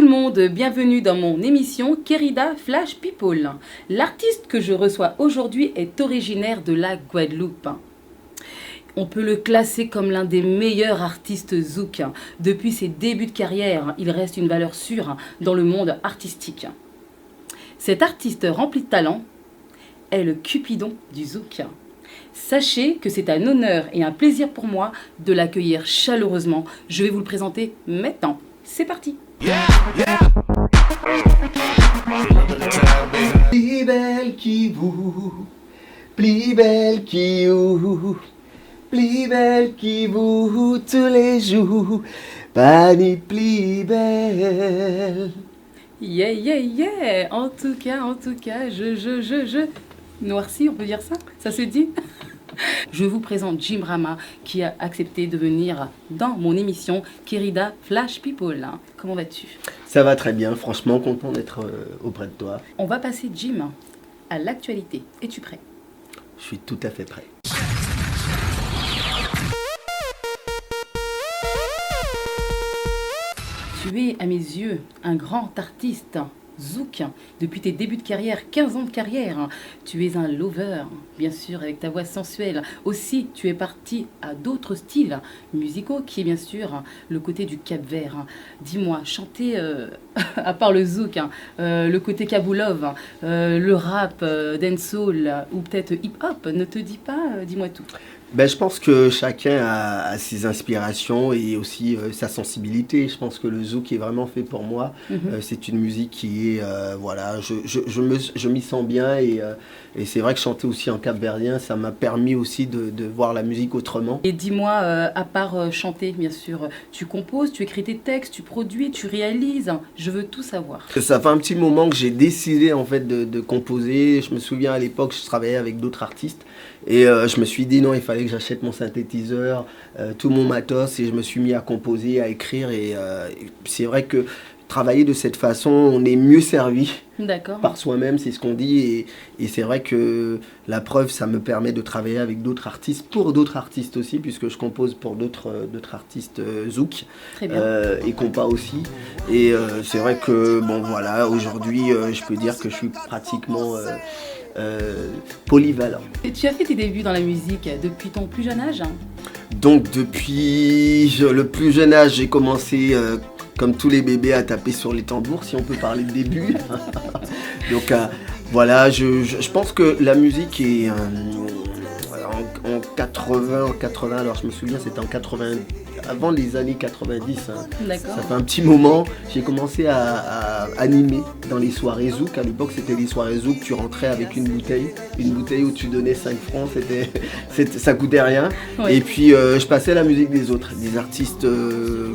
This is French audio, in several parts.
le monde, bienvenue dans mon émission Querida Flash People. L'artiste que je reçois aujourd'hui est originaire de la Guadeloupe. On peut le classer comme l'un des meilleurs artistes zouk. Depuis ses débuts de carrière, il reste une valeur sûre dans le monde artistique. Cet artiste rempli de talent est le Cupidon du zouk. Sachez que c'est un honneur et un plaisir pour moi de l'accueillir chaleureusement. Je vais vous le présenter maintenant. C'est parti. Plus belle qui vous, plus belle qui vous, plus belle qui vous tous les jours, pas ni plus belle. Yeah, yeah, yeah. En tout cas, je. Noirci, on peut dire ça? Ça se dit? Je vous présente Jim Rama qui a accepté de venir dans mon émission Querida Flash People. Comment vas-tu? Ça va très bien, franchement content d'être auprès de toi. On va passer, Jim, à l'actualité. Es-tu prêt? Je suis tout à fait prêt. Tu es, à mes yeux, un grand artiste zouk. Depuis tes débuts de carrière, 15 ans de carrière, tu es un lover, bien sûr, avec ta voix sensuelle. Aussi, tu es parti à d'autres styles musicaux, qui est bien sûr le côté du Cap-Vert. Dis-moi, chanter, à part le zouk, le côté kaboulov, le rap, dancehall ou peut-être hip-hop, ne te dis pas, dis-moi tout. Ben, je pense que chacun a ses inspirations et aussi sa sensibilité. Je pense que le zouk est vraiment fait pour moi. C'est une musique qui est, voilà, je m'y sens bien et c'est vrai que chanter aussi en cap-verdien, ça m'a permis aussi de voir la musique autrement. Et dis-moi, à part chanter, bien sûr, tu composes, tu écris tes textes, tu produis, tu réalises. Je veux tout savoir. Ça fait un petit moment que j'ai décidé en fait de composer. Je me souviens à l'époque, je travaillais avec d'autres artistes. Et je me suis dit non, il fallait que j'achète mon synthétiseur, tout mon matos, et je me suis mis à composer, à écrire. Et c'est vrai que travailler de cette façon, on est mieux servi par soi-même, c'est ce qu'on dit. Et c'est vrai que la preuve, ça me permet de travailler avec d'autres artistes, pour d'autres artistes aussi, puisque je compose pour d'autres artistes zouk et compas aussi. Et c'est vrai que, bon voilà, aujourd'hui, je peux dire que je suis pratiquement... polyvalent. Et tu as fait tes débuts dans la musique depuis ton plus jeune âge? Donc depuis le plus jeune âge, j'ai commencé comme tous les bébés à taper sur les tambours, si on peut parler de début. Donc voilà, je pense que la musique est en 80, alors je me souviens c'était en 80, avant les années 90, ça fait un petit moment, j'ai commencé à animer dans les soirées zouk. À l'époque c'était les soirées zouk, tu rentrais avec une bouteille où tu donnais 5 francs, ça coûtait rien. Oui. Et puis je passais la musique des autres, des artistes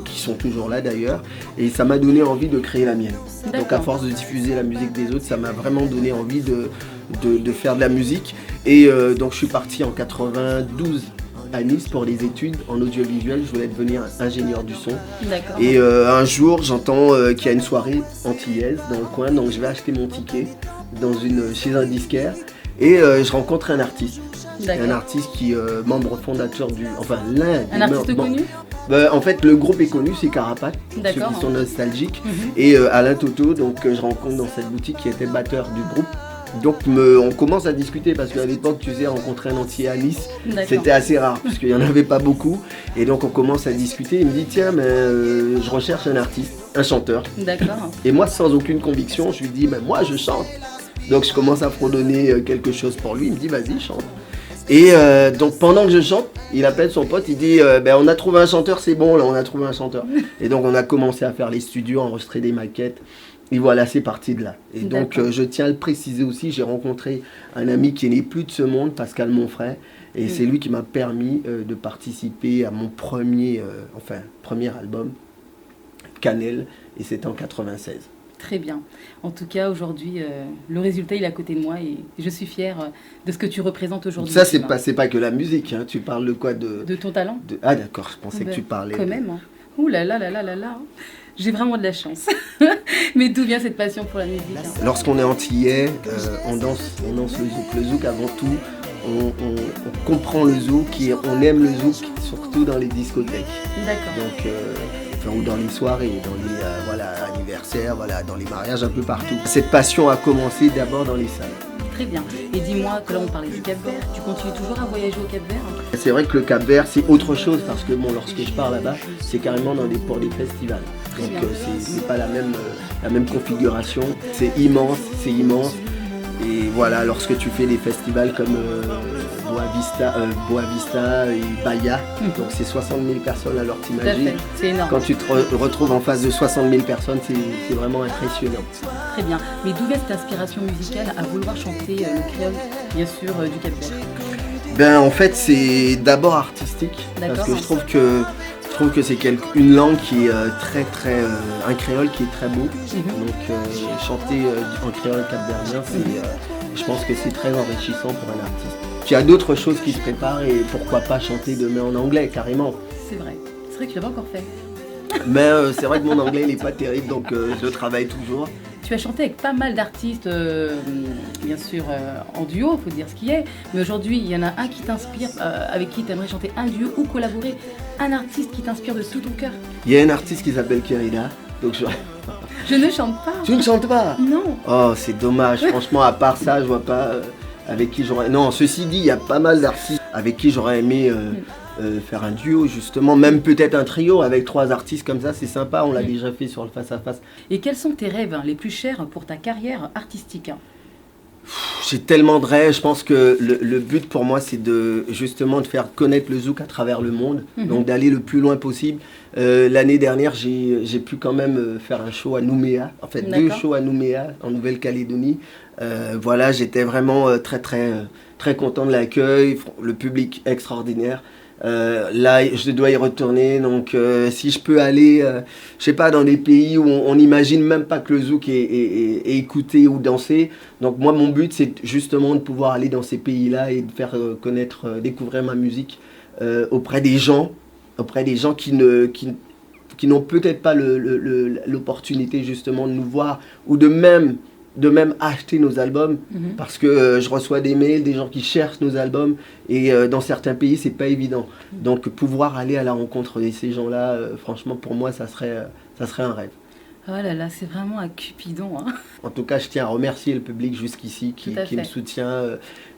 qui sont toujours là d'ailleurs, et ça m'a donné envie de créer la mienne. Donc à force de diffuser la musique des autres, ça m'a vraiment donné envie de faire de la musique. Et donc je suis parti en 92 à Nice pour les études en audiovisuel. Je voulais devenir ingénieur du son. Et un jour, j'entends qu'il y a une soirée antillaise dans le coin, donc je vais acheter mon ticket chez un disquaire et je rencontre un artiste. Un artiste qui est membre fondateur Un artiste connu? En fait, le groupe est connu, c'est Carapace, ceux qui sont nostalgiques. Et Alain Toto, donc je rencontre dans cette boutique qui était batteur du groupe. Donc on commence à discuter parce qu'à l'époque, tu sais, rencontrer un Antillais à Nice, c'était assez rare parce qu'il n'y en avait pas beaucoup. Et donc on commence à discuter, il me dit tiens, mais je recherche un artiste, un chanteur. Et moi, sans aucune conviction, je lui dis moi je chante. Donc je commence à fredonner quelque chose pour lui, il me dit vas-y chante. Et donc pendant que je chante, il appelle son pote, il dit on a trouvé un chanteur, c'est bon là, on a trouvé un chanteur. Et donc on a commencé à faire les studios, enregistrer des maquettes. Et voilà, c'est parti de là. Et donc, je tiens à le préciser aussi, j'ai rencontré un ami qui n'est plus de ce monde, Pascal Monfray, et c'est lui qui m'a permis de participer à mon premier album, Cannelle, et c'était en 96. Très bien. En tout cas, aujourd'hui, le résultat, il est à côté de moi et je suis fière de ce que tu représentes aujourd'hui. Ça, c'est pas que la musique, hein. Tu parles de quoi? De ton talent. Ah d'accord, je pensais que tu parlais... Quand même. Hein. Ouh là là là là là là. J'ai vraiment de la chance. Mais d'où vient cette passion pour la musique? Lorsqu'on est antillais, on danse le zouk. Le zouk, avant tout, on comprend le zouk et on aime le zouk, surtout dans les discothèques. Donc enfin, ou dans les soirées, dans les voilà, anniversaires, voilà, dans les mariages, un peu partout. Cette passion a commencé d'abord dans les salles. Très bien. Et dis-moi, que là on parlait du Cap-Vert, tu continues toujours à voyager au Cap-Vert? C'est vrai que le Cap-Vert, c'est autre chose parce que bon, lorsque je pars là-bas, c'est carrément pour des festivals. Donc c'est pas la même configuration. C'est immense, c'est immense. Et voilà, lorsque tu fais des festivals comme Boa Vista et Bahia, donc c'est 60 000 personnes, alors t'imagines. C'est énorme. Quand tu te retrouves en face de 60 000 personnes, c'est vraiment impressionnant. Très bien. Mais d'où vient cette inspiration musicale à vouloir chanter le créole, bien sûr, du Cap-Vert? Ben en fait, c'est d'abord artistique, parce que je trouve que c'est une langue qui est un créole qui est très beau. Donc chanter en créole capverdien, je pense que c'est très enrichissant pour un artiste. Il y a d'autres choses qui se préparent et pourquoi pas chanter demain en anglais, carrément. C'est vrai que tu l'as pas encore fait. Mais c'est vrai que mon anglais n'est pas terrible, donc je travaille toujours. Tu as chanté avec pas mal d'artistes, bien sûr en duo, il faut dire ce qui est. Mais aujourd'hui, il y en a un qui t'inspire, avec qui tu aimerais chanter un duo ou collaborer. Un artiste qui t'inspire de tout ton cœur. Il y a un artiste qui s'appelle Kerida. Donc je ne chante pas. Tu ne chantes pas? Non. Oh, c'est dommage. Franchement, à part ça, je vois pas avec qui j'aurais... Non, ceci dit, il y a pas mal d'artistes avec qui j'aurais aimé... faire un duo justement, même peut-être un trio avec 3 artistes comme ça, c'est sympa, on l'a déjà fait sur le face à face. Et quels sont tes rêves les plus chers pour ta carrière artistique? J'ai tellement de rêves, je pense que le but pour moi c'est justement de faire connaître le zouk à travers le monde, donc d'aller le plus loin possible. L'année dernière j'ai pu quand même faire un show à Nouméa, en fait 2 shows à Nouméa en Nouvelle-Calédonie. Voilà, j'étais vraiment très content de l'accueil, le public extraordinaire. Là, je dois y retourner, donc si je peux aller, je sais pas, dans des pays où on n'imagine même pas que le zouk est écouté ou dansé. Donc moi, mon but, c'est justement de pouvoir aller dans ces pays-là et de faire découvrir ma musique auprès des gens qui n'ont peut-être pas l'opportunité justement de nous voir ou de même acheter nos albums, parce que je reçois des mails, des gens qui cherchent nos albums, et dans certains pays, c'est pas évident. Donc pouvoir aller à la rencontre de ces gens-là, franchement, pour moi, ça serait un rêve. Oh là là, c'est vraiment un Cupidon. Hein. En tout cas, je tiens à remercier le public jusqu'ici qui me soutient,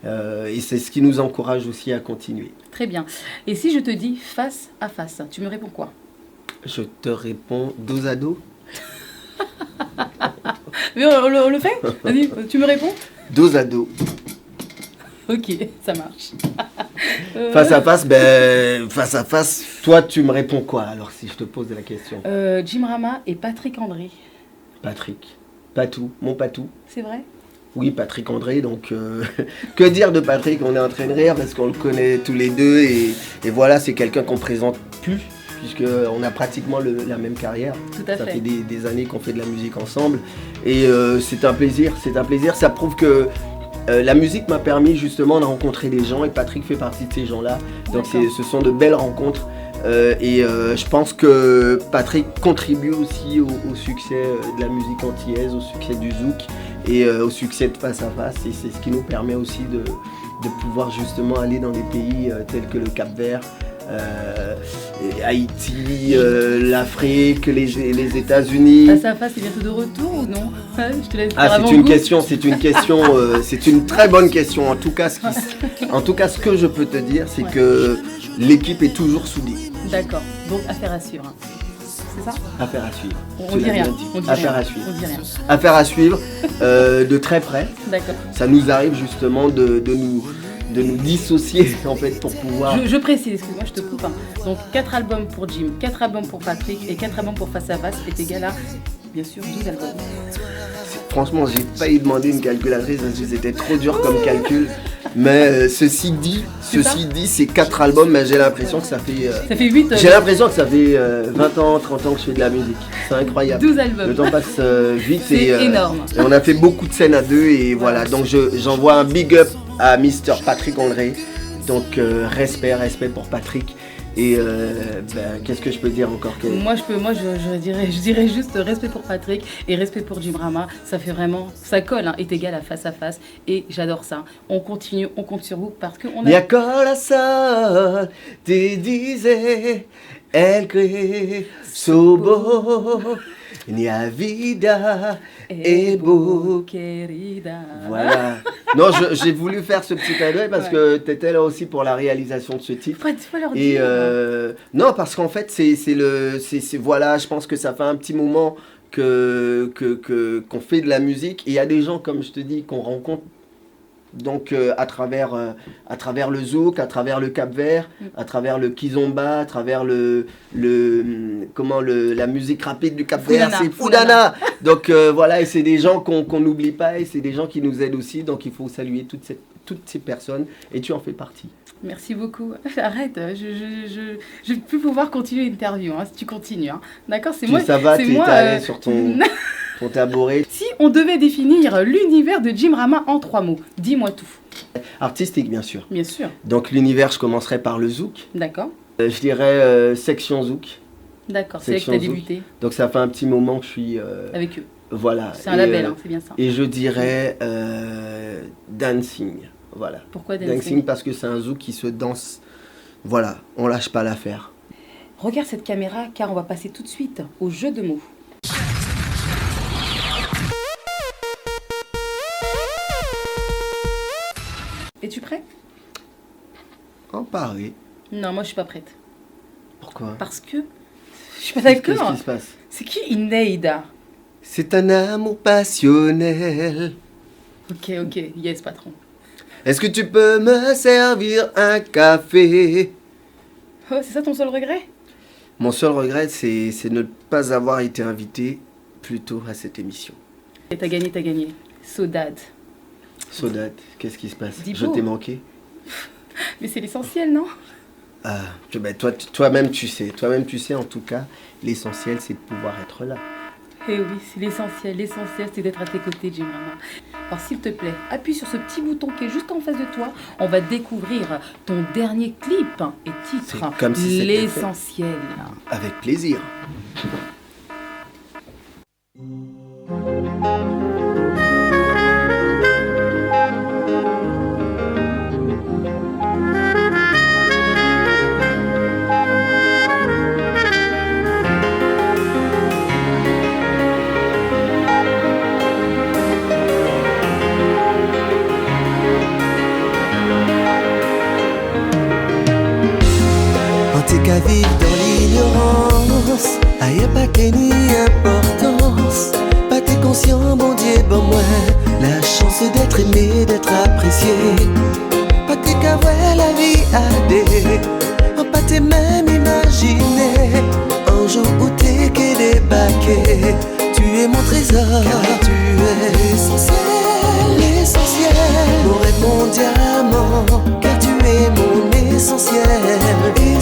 et c'est ce qui nous encourage aussi à continuer. Très bien. Et si je te dis face à face, tu me réponds quoi? Je te réponds dos à dos. Mais on le fait? Vas-y, tu me réponds? Dos à dos. Ok, ça marche. Face à face, toi tu me réponds quoi alors si je te pose la question? Jim Rama et Patrick André. Patrick, Patou, mon Patou. C'est vrai? Oui, Patrick André, donc que dire de Patrick? On est en train de rire parce qu'on le connaît tous les deux et voilà, c'est quelqu'un qu'on présente plus, puisqu'on a pratiquement la même carrière. Tout à fait. Ça fait des années qu'on fait de la musique ensemble et c'est un plaisir, ça prouve que la musique m'a permis justement de rencontrer des gens et Patrick fait partie de ces gens-là, donc ce sont de belles rencontres. Et je pense que Patrick contribue aussi au succès de la musique antillaise, au succès du zouk et au succès de Face à Face, et c'est ce qui nous permet aussi de pouvoir justement aller dans des pays tels que le Cap-Vert, Haïti, l'Afrique, les États-Unis. Face à Face est bientôt de retour ou non? Je te laisse faire c'est une question, c'est une très bonne question. En tout cas, ce que je peux te dire, c'est que l'équipe est toujours soudée. D'accord, donc affaire à suivre. C'est ça? Affaire à suivre. On dit rien. Affaire à suivre. Affaire à suivre de très près. D'accord. Ça nous arrive justement de nous dissocier en fait pour pouvoir... Je précise, excuse-moi, je te coupe. Hein. Donc 4 albums pour Jim, 4 albums pour Patrick et 4 albums pour Face à Face est égal à, bien sûr, 12 albums. Franchement, j'ai failli demander une calculatrice parce que c'était trop dur comme calcul. Mais ceci dit, c'est 4 albums, mais j'ai l'impression que ça fait... ça fait 8 J'ai l'impression que ça fait 20 ans, 30 ans que je fais de la musique. C'est incroyable. 12 albums. Le temps passe vite. C'est énorme. Et on a fait beaucoup de scènes à deux et voilà. Donc j'envoie un big up à Mr. Patrick André. Donc respect pour Patrick. Et qu'est-ce que je peux dire encore? Je dirais juste respect pour Patrick et respect pour Jim Rama. Ça fait vraiment, ça colle, hein, est égal à Face à Face. Et j'adore ça. On continue, on compte sur vous parce qu'on a... Y'a cola ça, te disais, El cree sobo, ni a vida est beau. Querida. Voilà. Non, j'ai voulu faire ce petit clin d'œil parce que tu étais là aussi pour la réalisation de ce titre. Faut leur Et dire. non, parce qu'en fait, voilà, je pense que ça fait un petit moment qu'on fait de la musique. Et il y a des gens, comme je te dis, qu'on rencontre donc à travers le zouk, à travers le Cap-Vert, à travers le kizomba, à travers la musique rapide du Cap-Vert, c'est Foudana. Donc voilà, et c'est des gens qu'on n'oublie pas et c'est des gens qui nous aident aussi. Donc il faut saluer toutes ces personnes et tu en fais partie. Merci beaucoup. Arrête, je vais plus pouvoir continuer l'interview si tu continues. Hein. D'accord, c'est moi. Ça va, t'es allé sur ton tabouret. Si on devait définir l'univers de Jim Rama en 3 mots, dis-moi tout. Artistique, bien sûr. Bien sûr. Donc l'univers, je commencerai par le zouk. D'accord. Je dirais section zouk. D'accord, c'est là que tu as débuté. Donc ça fait un petit moment que je suis... avec eux. Voilà. C'est un label, c'est bien ça. Et je dirais dancing. Voilà. Pourquoi dancing? Dancing parce que c'est un zouk qui se danse. Voilà, on lâche pas l'affaire. Regarde cette caméra car on va passer tout de suite au jeu de mots. Es-tu prêt? En Paris. Non, moi je suis pas prête. Pourquoi? Parce que je suis pas d'accord. Qu'est-ce qui se passe? C'est qui Ineida? C'est un amour passionnel. Ok, yes patron. Est-ce que tu peux me servir un café? Oh, c'est ça ton seul regret? Mon seul regret, c'est ne pas avoir été invité plus tôt à cette émission. Et t'as gagné. Sodade. Sodade, qu'est-ce qui se passe? Dis Je beau. t'ai manqué? Mais c'est l'essentiel, non? Ah, toi-même tu sais en tout cas, l'essentiel c'est de pouvoir être là. Eh oui, c'est l'essentiel c'est d'être à tes côtés, Jim Rama. Alors s'il te plaît, appuie sur ce petit bouton qui est juste en face de toi. On va découvrir ton dernier clip et titre, C'est comme si c'était l'essentiel. Avec plaisir. Qu'à vivre dans l'ignorance, aïe pas qu'à ni importance. Pas t'es conscient, bon Dieu, bon moi, la chance d'être aimé, d'être apprécié. Pas t'es qu'à voir la vie à des, pas t'es même imaginé un jour où t'es qu'à débarquer. Tu es mon trésor, car tu es l'essentiel, mon rêve, mon diamant, car tu es mon essentiel,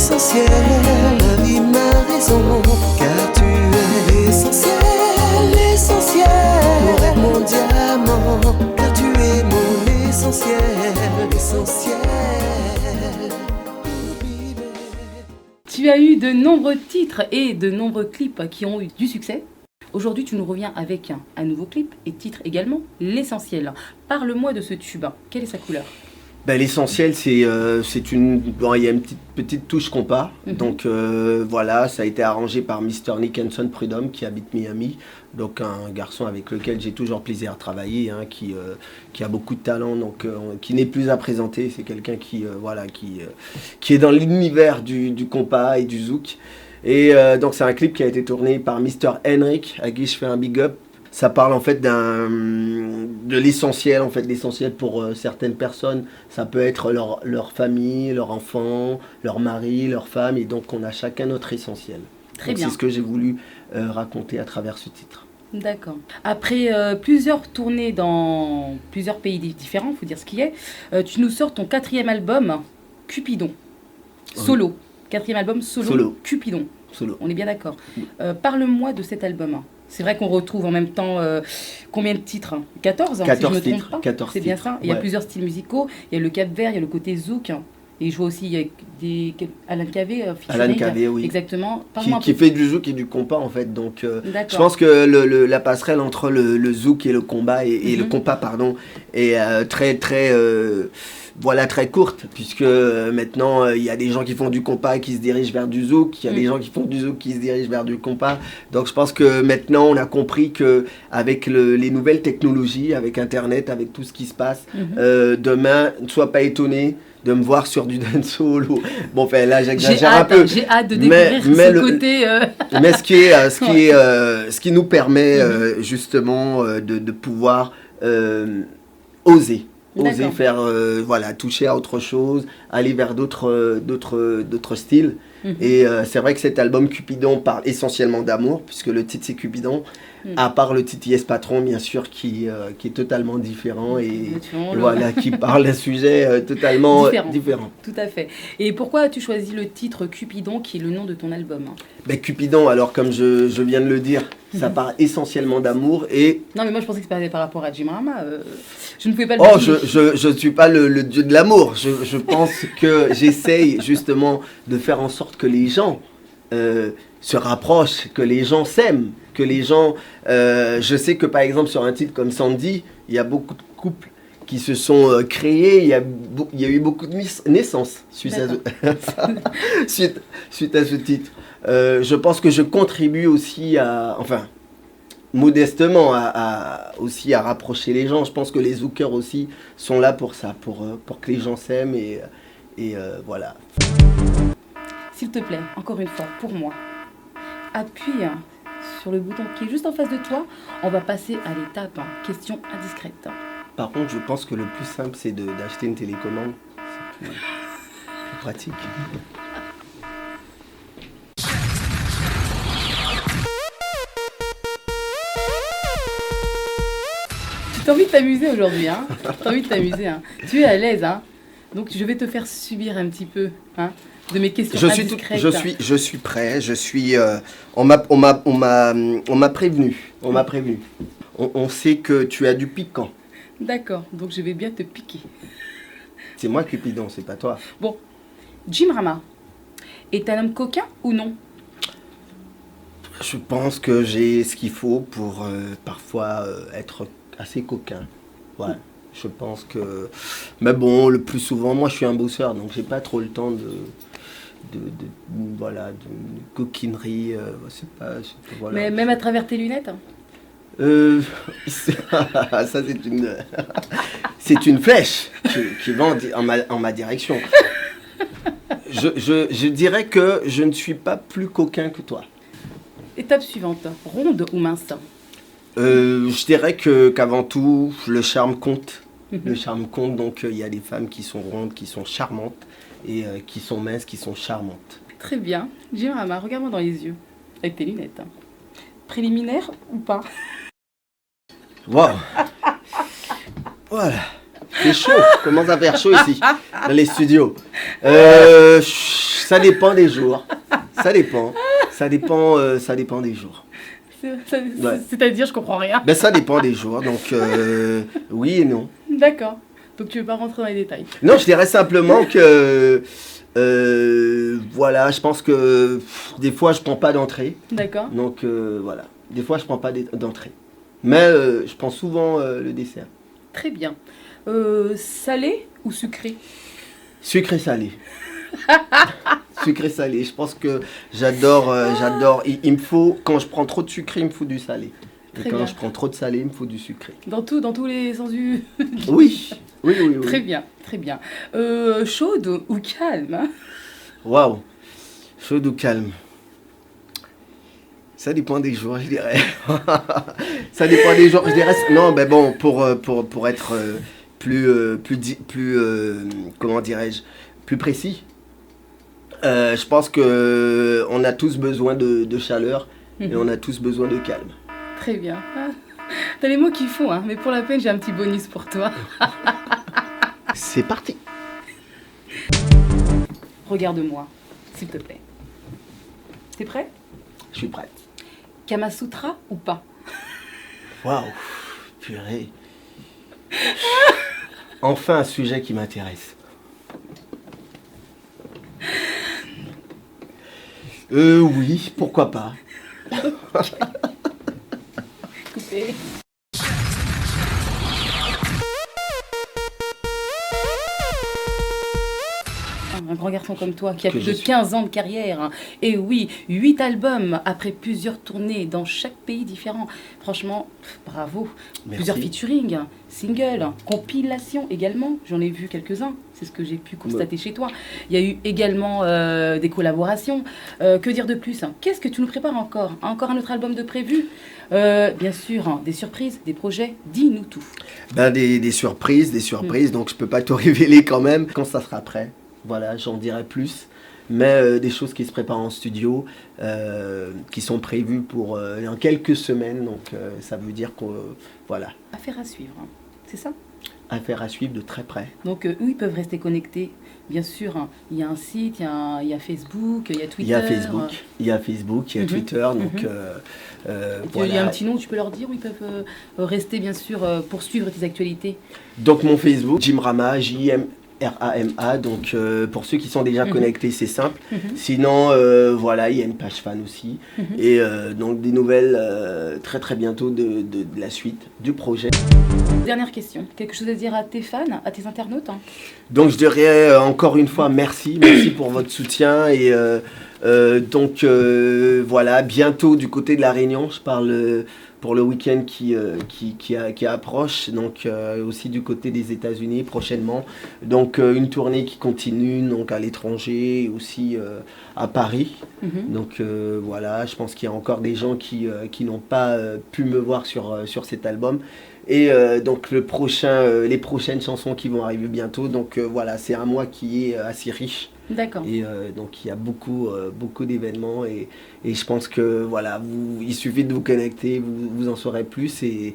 la vie, ma raison, car tu es l'essentiel, mon rêve, mon diamant, car tu es mon essentiel. Tu as eu de nombreux titres et de nombreux clips qui ont eu du succès. Aujourd'hui, tu nous reviens avec un nouveau clip et titre également, l'essentiel. Parle-moi de ce tube. Quelle est sa couleur? L'essentiel, c'est une... Bon, il y a une petite touche compas. Donc voilà, ça a été arrangé par Mr. Nick Hanson Prudhomme qui habite Miami. Donc un garçon avec lequel j'ai toujours plaisir à travailler, hein, qui a beaucoup de talent, donc qui n'est plus à présenter. C'est quelqu'un qui est dans l'univers du compas et du zouk. Et donc c'est un clip qui a été tourné par Mr. Henrik, à qui je fais un big up. Ça parle en fait de l'essentiel, en fait l'essentiel pour certaines personnes. Ça peut être leur famille, leur enfant, leur mari, leur femme, et donc on a chacun notre essentiel. Très bien. C'est ce que j'ai voulu raconter à travers ce titre. D'accord. Après plusieurs tournées dans plusieurs pays différents, il faut dire ce qui est, tu nous sors ton 4e album, Cupidon, solo. Oui. 4e album solo, Cupidon. Solo. On est bien d'accord. Parle-moi de cet album. C'est vrai qu'on retrouve en même temps combien de titres? 14, 14 si je me titres. trompe pas. 14 c'est bien titres. ça. Il y a plusieurs styles musicaux. Il y a le Cap-Vert, il y a le côté zouk. Et je vois aussi avec Alain Cavé, Alan Cavé, oui. Exactement. Qui fait du zouk et du compas en fait. Donc D'accord. je pense que la passerelle entre le zouk et le combat et le compas pardon est très très voilà, très courte, puisque maintenant il y a des gens qui font du compas et qui se dirigent vers du zouk, il y a des gens qui font du zouk qui se dirigent vers du compas. Donc je pense que maintenant on a compris que avec les nouvelles technologies, avec Internet, avec tout ce qui se passe, demain, ne sois pas étonné de me voir sur du dancehall. Bon, enfin là j'exagère un peu. J'ai hâte de découvrir ce côté. Mais ce qui nous permet justement de pouvoir oser faire, voilà, toucher à autre chose, aller vers d'autres styles. Et c'est vrai que cet album Cupidon parle essentiellement d'amour, puisque le titre c'est Cupidon, à part le titre Yes Patron, bien sûr, qui est totalement différent et voilà, qui parle d'un sujet totalement différent. Tout à fait. Et pourquoi as-tu choisi le titre Cupidon, qui est le nom de ton album? Ben, Cupidon, alors comme je viens de le dire, ça parle essentiellement d'amour et... Non mais moi je pensais que c'était par rapport à Jim Rama. Je ne pouvais pas le dire. Je ne suis pas le dieu de l'amour. Je pense que j'essaye justement de faire en sorte que les gens se rapprochent, que les gens s'aiment, que les gens... je sais que par exemple sur un titre comme Sandy, il y a beaucoup de couples qui se sont créés, il y a eu beaucoup de naissances suite à ce titre. Je pense que je contribue aussi modestement aussi à rapprocher les gens. Je pense que les zookers aussi sont là pour ça, pour que les gens s'aiment et voilà. S'il te plaît, encore une fois, pour moi, appuie sur le bouton qui est juste en face de toi. On va passer à l'étape question indiscrète. Par contre, je pense que le plus simple, c'est d'acheter une télécommande. C'est plus pratique. Tu as envie de t'amuser aujourd'hui, hein? Tu as envie de t'amuser, hein? Tu es à l'aise, hein? Donc je vais te faire subir un petit peu, hein, de mes questions indiscrètes. Je suis prêt. On m'a prévenu. On m'a prévenu. On sait que tu as du piquant. D'accord, donc je vais bien te piquer. C'est moi Cupidon, c'est pas toi. Bon, Jim Rama est un homme coquin ou non? Je pense que j'ai ce qu'il faut pour parfois être assez coquin. Ouais, je pense que... Mais bon, le plus souvent, moi je suis un bosseur, donc j'ai pas trop le temps de coquinerie. Voilà. Mais même à travers tes lunettes? Ça c'est une flèche qui va en ma direction. Je dirais que je ne suis pas plus coquin que toi. Étape suivante, ronde ou mince? Je dirais qu'avant tout, le charme compte. Le charme compte, donc il y a des femmes qui sont rondes, qui sont charmantes, et qui sont minces, qui sont charmantes. Très bien. Jim Rama, regarde-moi dans les yeux, avec tes lunettes. Préliminaire ou pas? Wow. Voilà. C'est chaud, commence à faire chaud ici, dans les studios. Ça dépend des jours. Ça dépend des jours. C'est-à-dire, je comprends rien. Ben, ça dépend des jours, donc oui et non. D'accord. Donc tu veux pas rentrer dans les détails? Non, je dirais simplement que voilà, je pense que des fois je prends pas d'entrée. D'accord. Donc voilà, des fois je prends pas d'entrée. Mais je prends souvent le dessert. Très bien. Salé ou sucré? Sucré-salé. Sucré-salé. Je pense que j'adore. Il me faut, quand je prends trop de sucré, il me faut du salé. Et quand je prends trop de salé, il me faut du sucré. Dans tous les sens du... Oui. Très bien, très bien. Chaude ou calme? Waouh. Chaude ou calme? Ça dépend des jours, je dirais. Ça dépend des jours, je dirais. Non, mais bon, pour être comment dirais-je, plus précis. Je pense que on a tous besoin de chaleur et on a tous besoin de calme. Très bien. T'as les mots qu'il faut, hein, mais pour la peine, j'ai un petit bonus pour toi. C'est parti. Regarde-moi, s'il te plaît. T'es prêt? Je suis prête. Kamasutra ou pas? Waouh, purée. Enfin un sujet qui m'intéresse. Oui, pourquoi pas. Coupé. Un grand garçon comme toi qui a Que plus je de suis. 15 ans de carrière. Hein. Et oui, 8 albums après plusieurs tournées dans chaque pays différent. Franchement, bravo. Merci. Plusieurs featuring, singles, compilations également. J'en ai vu quelques-uns. C'est ce que j'ai pu constater chez toi. Il y a eu également des collaborations. Que dire de plus? Qu'est-ce que tu nous prépares encore? Encore un autre album de prévu? Bien sûr, hein, des surprises, des projets. Dis-nous tout. Ben, des surprises, donc je peux pas tout révéler quand même. Quand ça sera prêt, voilà, j'en dirai plus. Mais des choses qui se préparent en studio, qui sont prévues pour dans quelques semaines, donc ça veut dire que voilà, Affaire à suivre, hein. C'est ça? affaire à suivre de très près. Donc, eux, ils peuvent rester connectés. Bien sûr, hein, il y a un site, il y a Facebook, il y a Twitter. Il y a Facebook, il y a Mhm. Twitter, donc Il voilà. y a un petit nom, tu peux leur dire où ils peuvent rester, bien sûr, pour suivre tes actualités. Donc mon Facebook, Jim Rama, Jimrama, donc pour ceux qui sont déjà Mhm. connectés, c'est simple. Mhm. Sinon, voilà, il y a une page fan aussi. Mhm. Et donc des nouvelles très très bientôt de la suite du projet. Dernière question. Quelque chose à dire à tes fans, à tes internautes? Hein? Donc je dirais encore une fois merci pour votre soutien. Et donc voilà, bientôt du côté de La Réunion, je parle pour le week-end qui approche, donc aussi du côté des États-Unis prochainement. Donc une tournée qui continue donc à l'étranger et aussi à Paris. Mhm. Donc voilà, je pense qu'il y a encore des gens qui n'ont pas pu me voir sur cet album. Et donc les prochaines chansons qui vont arriver bientôt. Donc voilà, c'est un mois qui est assez riche. D'accord. Et donc il y a beaucoup d'événements et je pense que voilà, il suffit de vous connecter, vous en saurez plus. Et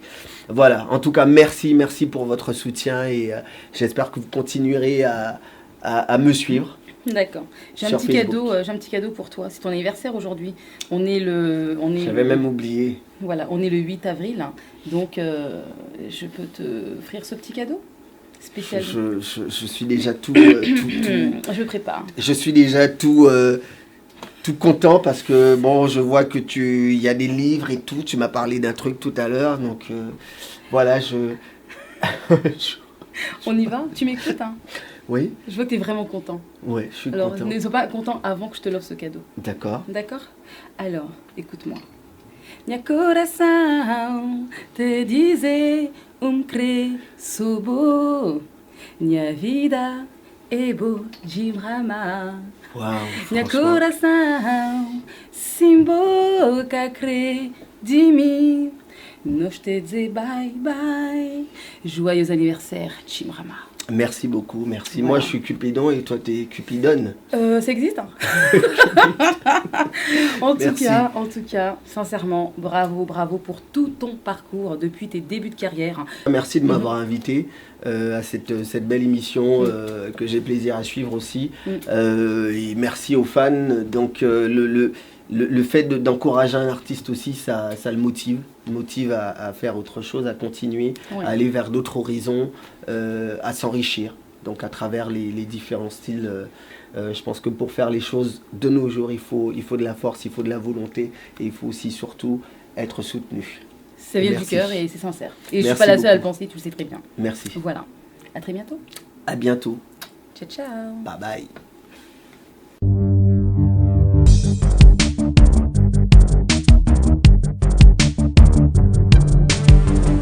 voilà, en tout cas merci pour votre soutien et j'espère que vous continuerez à me suivre. D'accord. J'ai un Sur petit Facebook. cadeau. J'ai un petit cadeau pour toi. C'est ton anniversaire aujourd'hui. J'avais même oublié. Voilà, on est le 8 avril. Donc, je peux te offrir ce petit cadeau spécial. Je suis déjà tout Je prépare. je suis déjà tout content parce que bon, je vois que il y a des livres et tout. Tu m'as parlé d'un truc tout à l'heure, donc voilà, On y va? Tu m'écoutes, hein? Oui, Je vois que tu es vraiment content. oui, je suis Alors, content. ne sois pas content avant que je te l'offre ce cadeau. D'accord. D'accord? Alors, écoute-moi. Minha coração te dizer crê sobo. Minha vida é bo de Brahma. Waouh. Minha Franchement. coração simboca crê de mim. Nós te dizer bye bye. Joyeux anniversaire, Chimrama. Merci beaucoup, merci. Voilà. Moi, je suis Cupidon et toi, t'es Cupidonne. Ça existe, hein? En Merci. tout cas, sincèrement, bravo pour tout ton parcours depuis tes débuts de carrière. Merci de m'avoir invité à cette belle émission que j'ai plaisir à suivre aussi. Et merci aux fans. Donc, le fait d'encourager un artiste aussi, ça le motive à faire autre chose, à continuer, Ouais. à aller vers d'autres horizons, à s'enrichir. Donc à travers les différents styles, je pense que pour faire les choses de nos jours, il faut de la force, il faut de la volonté et il faut aussi surtout être soutenu. Ça vient du Merci. cœur et c'est sincère. Et je Merci suis pas la seule à le beaucoup. penser, tu le sais très bien. Merci. Voilà. À très bientôt. À bientôt. Ciao, ciao. Bye bye.